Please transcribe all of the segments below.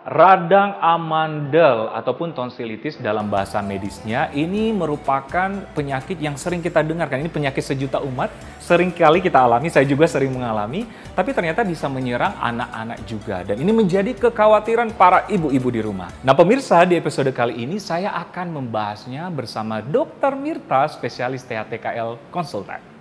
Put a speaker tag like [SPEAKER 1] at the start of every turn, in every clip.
[SPEAKER 1] Radang amandel ataupun tonsilitis dalam bahasa medisnya ini merupakan penyakit yang sering kita dengarkan. Ini penyakit sejuta umat, sering kali kita alami, saya juga sering mengalami, tapi ternyata bisa menyerang anak-anak juga. Dan ini menjadi kekhawatiran para ibu-ibu di rumah. Nah pemirsa, di episode kali ini saya akan membahasnya bersama Dr. Mirta, spesialis THTKL konsultan.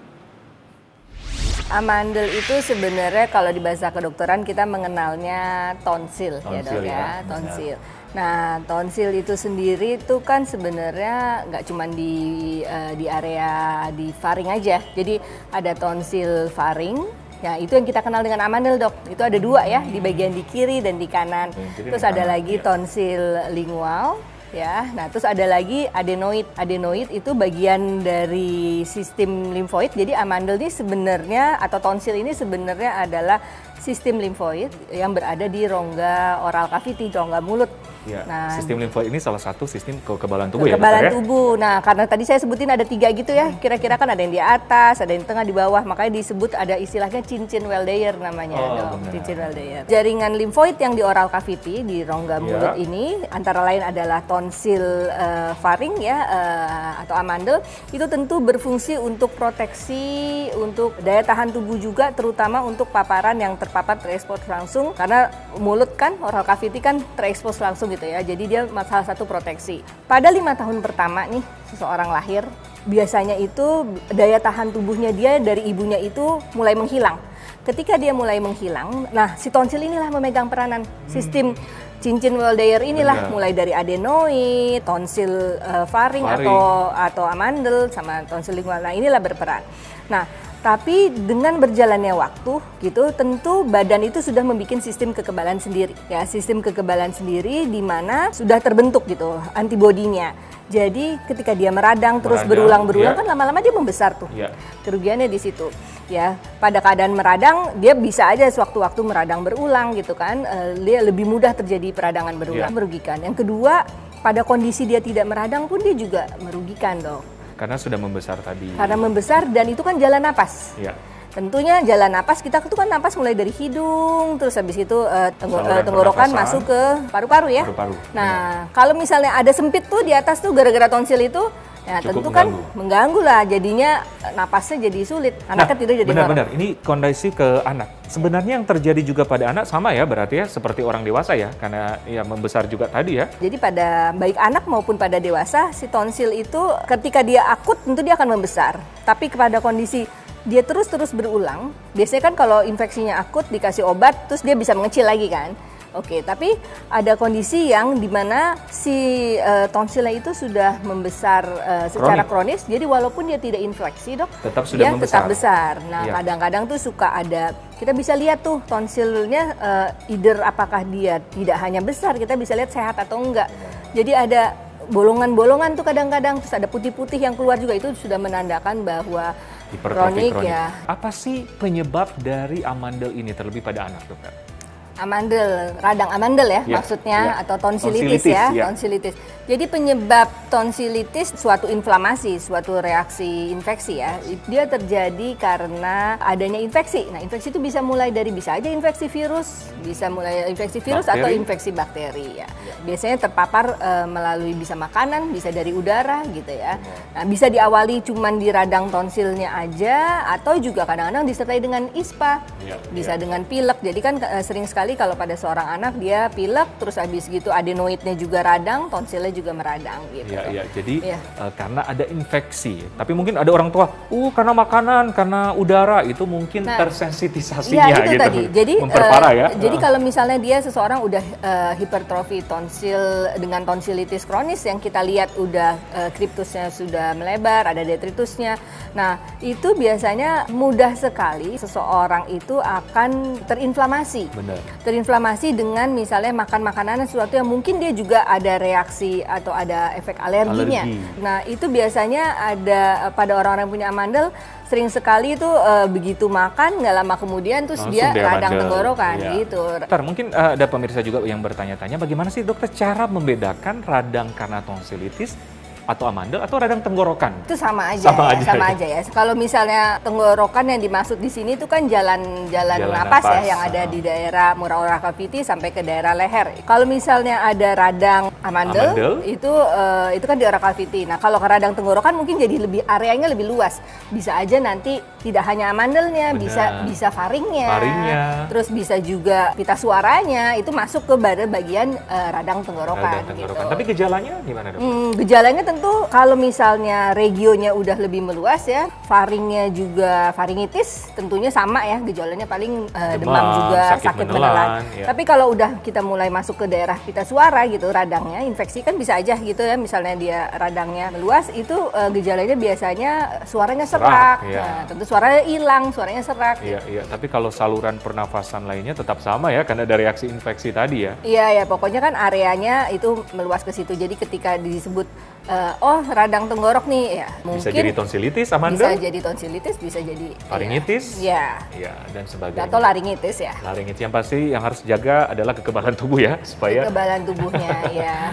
[SPEAKER 2] Amandel itu sebenarnya kalau di bahasa kedokteran kita mengenalnya tonsil ya dok ya, tonsil. Nah tonsil itu sendiri itu kan sebenarnya nggak cuma di area di faring aja, jadi ada tonsil faring. Ya itu yang kita kenal dengan amandel dok. Itu ada dua ya, di bagian di kiri dan di kanan. Terus ada lagi tonsil lingual. Ya, nah terus ada lagi adenoid. Adenoid itu bagian dari sistem limfoid. Jadi amandel ini sebenarnya atau tonsil ini sebenarnya adalah sistem limfoid yang berada di rongga oral cavity, rongga mulut.
[SPEAKER 1] Ya,
[SPEAKER 2] nah,
[SPEAKER 1] sistem limfoid ini salah satu sistem kekebalan tubuh
[SPEAKER 2] kekebalan tubuh. Nah, karena tadi saya sebutin ada 3 gitu ya. Kira-kira kan ada yang di atas, ada yang di tengah, di bawah. Makanya disebut ada istilahnya cincin Weldeyer namanya. Cincin Weldeyer. Jaringan limfoid yang di oral cavity, di rongga mulut ini, antara lain adalah tonsil faring ya, atau amandel. Itu tentu berfungsi untuk proteksi, untuk daya tahan tubuh juga, terutama untuk paparan yang terpapar terekspos langsung. Karena mulut kan, oral cavity kan terekspos langsung gitu ya, jadi dia salah satu proteksi. Pada 5 tahun pertama nih seseorang lahir, biasanya itu daya tahan tubuhnya dia dari ibunya itu mulai menghilang. Ketika dia mulai menghilang, nah si tonsil inilah memegang peranan. Sistem cincin Weldeyer inilah mulai dari adenoid, tonsil faring. atau amandel sama tonsil lingual. Nah inilah berperan. Nah tapi dengan berjalannya waktu gitu, tentu badan itu sudah membuat sistem kekebalan sendiri. Ya, sistem kekebalan sendiri di mana sudah terbentuk gitu antibodinya. Jadi ketika dia meradang terus berulang-berulang kan lama-lama dia membesar tuh. Kerugiannya di situ. Ya, pada keadaan meradang dia bisa aja sewaktu-waktu meradang berulang gitu kan. Dia lebih mudah terjadi peradangan berulang, merugikan. Yang kedua, pada kondisi dia tidak meradang pun dia juga merugikan dok.
[SPEAKER 1] Karena sudah membesar tadi.
[SPEAKER 2] Karena membesar dan itu kan jalan napas. Tentunya jalan napas kita itu kan napas mulai dari hidung, terus habis itu tenggorokan masuk ke paru-paru ya. Nah kalau misalnya ada sempit tuh di atas tuh gara-gara tonsil itu, ya tentu kan mengganggu lah, jadinya napasnya jadi sulit. Anaknya tidak jadi
[SPEAKER 1] benar-benar. Ini kondisi ke anak. Sebenarnya yang terjadi juga pada anak sama ya, berarti ya seperti orang dewasa ya, karena ya membesar juga tadi ya.
[SPEAKER 2] Jadi pada baik anak maupun pada dewasa, si tonsil itu ketika dia akut tentu dia akan membesar. Tapi kepada kondisi dia terus-terus berulang, biasanya kan kalau infeksinya akut dikasih obat, terus dia bisa mengecil lagi kan. Oke, tapi ada kondisi yang dimana si tonsilnya itu sudah membesar secara kronis, jadi walaupun dia tidak infeksi dok,
[SPEAKER 1] tetap sudah
[SPEAKER 2] dia tetap besar. Nah kadang-kadang tuh suka ada, kita bisa lihat tuh tonsilnya either apakah dia tidak hanya besar, kita bisa lihat sehat atau enggak. Jadi ada bolongan-bolongan tuh kadang-kadang, terus ada putih-putih yang keluar juga, itu sudah menandakan bahwa kronik ya.
[SPEAKER 1] Apa sih penyebab dari amandel ini terlebih pada anak dokter?
[SPEAKER 2] Amandel, radang amandel ya maksudnya, atau tonsilitis ya, tonsilitis. Jadi penyebab tonsilitis suatu inflamasi, suatu reaksi infeksi ya. Dia terjadi karena adanya infeksi. Nah, infeksi itu bisa mulai dari bisa aja infeksi virus, bisa mulai infeksi virus atau infeksi bakteri ya. Biasanya terpapar melalui bisa makanan, bisa dari udara gitu ya. Nah, bisa diawali cuman di radang tonsilnya aja, atau juga kadang-kadang disertai dengan ispa, bisa dengan pilek. Jadi kan sering sekali kalau pada seorang anak dia pilek, terus habis gitu adenoidnya juga radang, tonsilnya juga meradang gitu.
[SPEAKER 1] Jadi karena ada infeksi. Tapi mungkin ada orang tua, karena makanan, karena udara itu mungkin tersensitisasinya
[SPEAKER 2] itu
[SPEAKER 1] gitu.
[SPEAKER 2] Tadi. Jadi
[SPEAKER 1] memperparah ya.
[SPEAKER 2] Jadi kalau misalnya dia seseorang udah hipertrofi tonsil dengan tonsilitis kronis yang kita lihat udah kriptusnya sudah melebar, ada detritusnya. Nah, itu biasanya mudah sekali seseorang itu akan terinflamasi. Terinflamasi dengan misalnya makan makanan sesuatu yang mungkin dia juga ada reaksi atau ada efek alerginya. Nah itu biasanya ada pada orang-orang yang punya amandel, sering sekali itu begitu makan nggak lama kemudian terus dia radang tenggorokan gitu.
[SPEAKER 1] Dokter, mungkin ada pemirsa juga yang bertanya-tanya bagaimana sih dokter cara membedakan radang karena tonsilitis atau amandel atau radang tenggorokan?
[SPEAKER 2] Itu sama aja, sama aja ya. Kalau misalnya tenggorokan yang dimaksud di sini itu kan jalan napas ya, yang ada di daerah mural oral cavity sampai ke daerah leher. Kalau misalnya ada radang amandel. Itu kan di oral cavity. Nah, kalau ke radang tenggorokan mungkin jadi areanya lebih luas. Bisa aja nanti tidak hanya amandelnya, bisa faringnya. Terus bisa juga pita suaranya itu masuk ke bagian radang tenggorokan. Gitu.
[SPEAKER 1] Tapi gejalanya gimana, Dok?
[SPEAKER 2] Gejalanya tentu kalau misalnya regionnya udah lebih meluas ya, faringnya juga faringitis, tentunya sama ya, gejalanya paling demam juga, sakit menelan. Ya. Tapi kalau udah kita mulai masuk ke daerah pita suara gitu, radangnya infeksi kan bisa aja gitu ya, misalnya dia radangnya meluas, itu gejalanya biasanya suaranya serak.
[SPEAKER 1] Ya.
[SPEAKER 2] Nah, tentu suaranya hilang, suaranya serak.
[SPEAKER 1] Iya, iya. Tapi kalau saluran pernafasan lainnya tetap sama ya, karena ada reaksi infeksi tadi ya.
[SPEAKER 2] Iya, ya pokoknya kan areanya itu meluas ke situ. Jadi ketika disebut radang tenggorok nih ya, mungkin
[SPEAKER 1] bisa jadi tonsilitis, amandel.
[SPEAKER 2] Bisa jadi tonsilitis, bisa jadi
[SPEAKER 1] faringitis.
[SPEAKER 2] Ya.
[SPEAKER 1] Ya, dan sebagainya.
[SPEAKER 2] Atau laringitis ya.
[SPEAKER 1] Laringitis yang pasti yang harus jaga adalah kekebalan tubuh ya, supaya
[SPEAKER 2] kekebalan tubuhnya ya.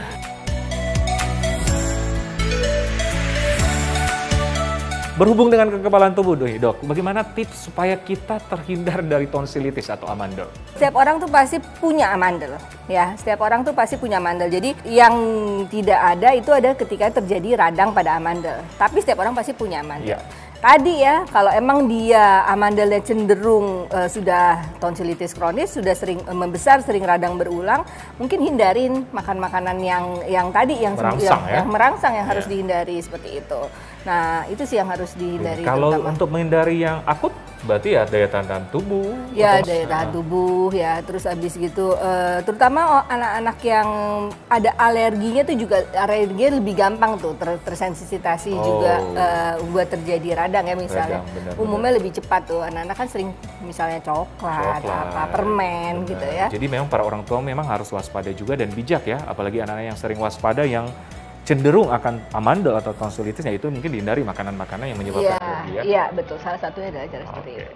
[SPEAKER 1] Berhubung dengan kekebalan tubuh, Dok, bagaimana tips supaya kita terhindar dari tonsilitis atau amandel?
[SPEAKER 2] Setiap orang tuh pasti punya amandel, ya. Setiap orang tuh pasti punya amandel. Jadi yang tidak ada itu ada ketika terjadi radang pada amandel. Tapi setiap orang pasti punya amandel. Ya. Tadi ya, kalau emang dia amandelnya cenderung sudah tonsilitis kronis, sudah sering membesar, sering radang berulang, mungkin hindarin makan makanan yang tadi yang merangsang yang harus dihindari seperti itu. Nah, itu sih yang harus dihindari.
[SPEAKER 1] Kalau untuk menghindari yang akut, berarti ya daya tahan tubuh.
[SPEAKER 2] Ya, daya tahan tubuh ya. Terus habis gitu, terutama anak-anak yang ada alerginya tuh juga alerginya lebih gampang tuh tersensitasi juga buat terjadi radang ya misalnya. Umumnya lebih cepat tuh. Anak-anak kan sering misalnya coklat apa permen gitu ya.
[SPEAKER 1] Jadi memang para orang tua memang harus waspada juga dan bijak ya. Apalagi anak-anak yang sering waspada yang cenderung akan amandel atau tonsilitis, yaitu mungkin dihindari makanan-makanan yang menyebabkan alergi ya.
[SPEAKER 2] Iya, betul. Salah satunya adalah cara seperti itu.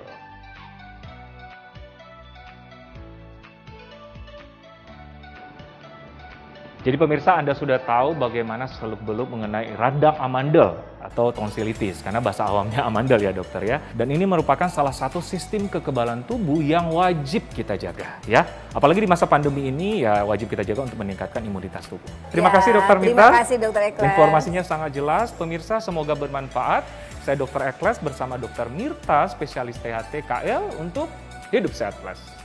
[SPEAKER 1] Jadi pemirsa, Anda sudah tahu bagaimana seluk-beluk mengenai radang amandel atau tonsilitis, karena bahasa awamnya amandel ya dokter ya. Dan ini merupakan salah satu sistem kekebalan tubuh yang wajib kita jaga ya. Apalagi di masa pandemi ini ya wajib kita jaga untuk meningkatkan imunitas tubuh. Terima kasih Dokter Mirta.
[SPEAKER 2] Terima kasih Dokter Ekles.
[SPEAKER 1] Informasinya sangat jelas. Pemirsa, semoga bermanfaat. Saya Dokter Ekles bersama Dokter Mirta, spesialis THT KL untuk Hidup Sehat Plus.